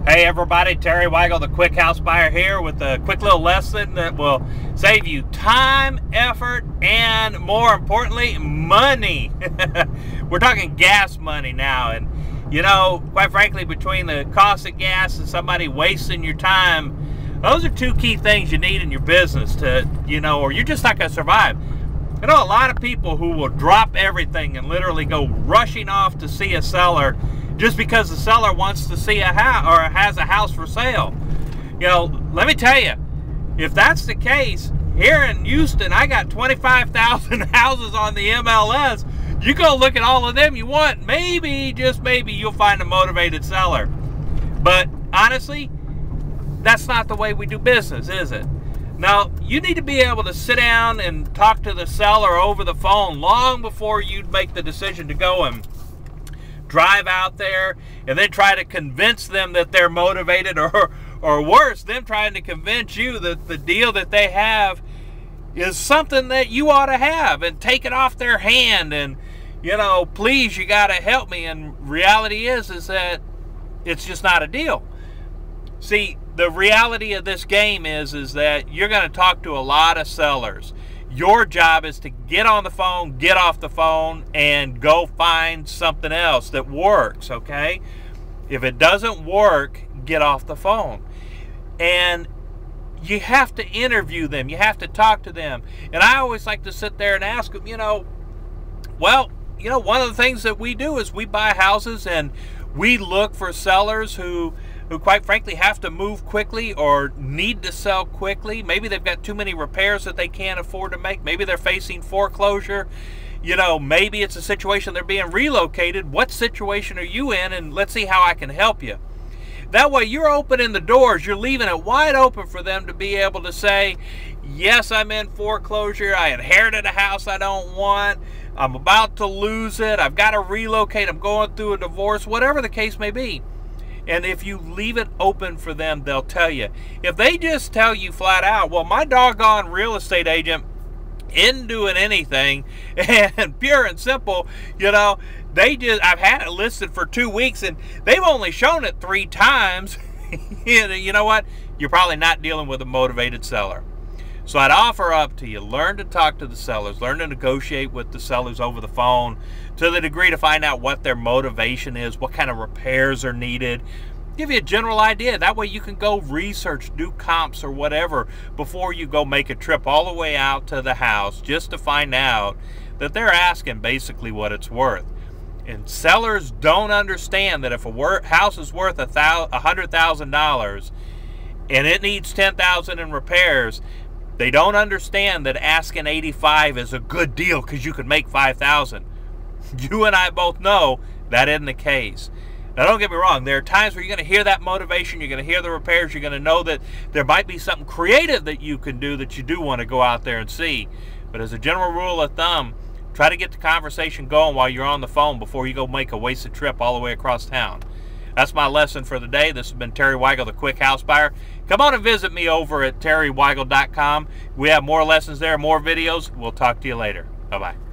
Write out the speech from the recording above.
Hey everybody, Terry Wygal, the Quick House Buyer here with a quick little lesson that will save you time, effort, and more importantly, money. We're talking gas money now, and you know, quite frankly, between the cost of gas and somebody wasting your time, those are two key things you need in your business to, you know, or you're just not going to survive. I know a lot of people who will drop everything and literally go rushing off to see a seller just because the seller wants to see a house or has a house for sale. You know, let me tell you, if that's the case, here in Houston, I got 25,000 houses on the MLS. You go look at all of them you want, maybe, just maybe, you'll find a motivated seller. But honestly, that's not the way we do business, is it? Now, you need to be able to sit down and talk to the seller over the phone long before you make the decision to go and drive out there and then try to convince them that they're motivated, or worse, them trying to convince you that the deal that they have is something that you ought to have and take it off their hand and, you know, please, you got to help me. And reality is that it's just not a deal. See, the reality of this game is that you're going to talk to a lot of sellers. Your job is to get on the phone, get off the phone, and go find something else that works, okay? If it doesn't work, get off the phone. And you have to interview them. You have to talk to them. And I always like to sit there and ask them, you know, well, you know, one of the things that we do is we buy houses and we look for sellers who quite frankly have to move quickly or need to sell quickly. Maybe they've got too many repairs that they can't afford to make. Maybe they're facing foreclosure. You know, maybe it's a situation they're being relocated. What situation are you in? And let's see how I can help you. That way you're opening the doors. You're leaving it wide open for them to be able to say, yes, I'm in foreclosure. I inherited a house I don't want. I'm about to lose it. I've got to relocate. I'm going through a divorce, whatever the case may be. And if you leave it open for them, they'll tell you. If they just tell you flat out, well, my doggone real estate agent isn't doing anything, and pure and simple, you know, I've had it listed for 2 weeks and they've only shown it 3 times, you know what? You're probably not dealing with a motivated seller. So I'd offer up to you, learn to talk to the sellers, learn to negotiate with the sellers over the phone to the degree to find out what their motivation is, what kind of repairs are needed. Give you a general idea. That way you can go research, do comps or whatever before you go make a trip all the way out to the house just to find out that they're asking basically what it's worth. And sellers don't understand that if a house is worth $100,000 and it needs $10,000 in repairs, they don't understand that asking $85,000 is a good deal because you could make $5,000. You and I both know that isn't the case. Now, don't get me wrong. There are times where you're going to hear that motivation. You're going to hear the repairs. You're going to know that there might be something creative that you can do that you do want to go out there and see. But as a general rule of thumb, try to get the conversation going while you're on the phone before you go make a wasted trip all the way across town. That's my lesson for the day. This has been Terry Wygal, the Quick House Buyer. Come on and visit me over at terrywygal.com. We have more lessons there, more videos. We'll talk to you later. Bye-bye.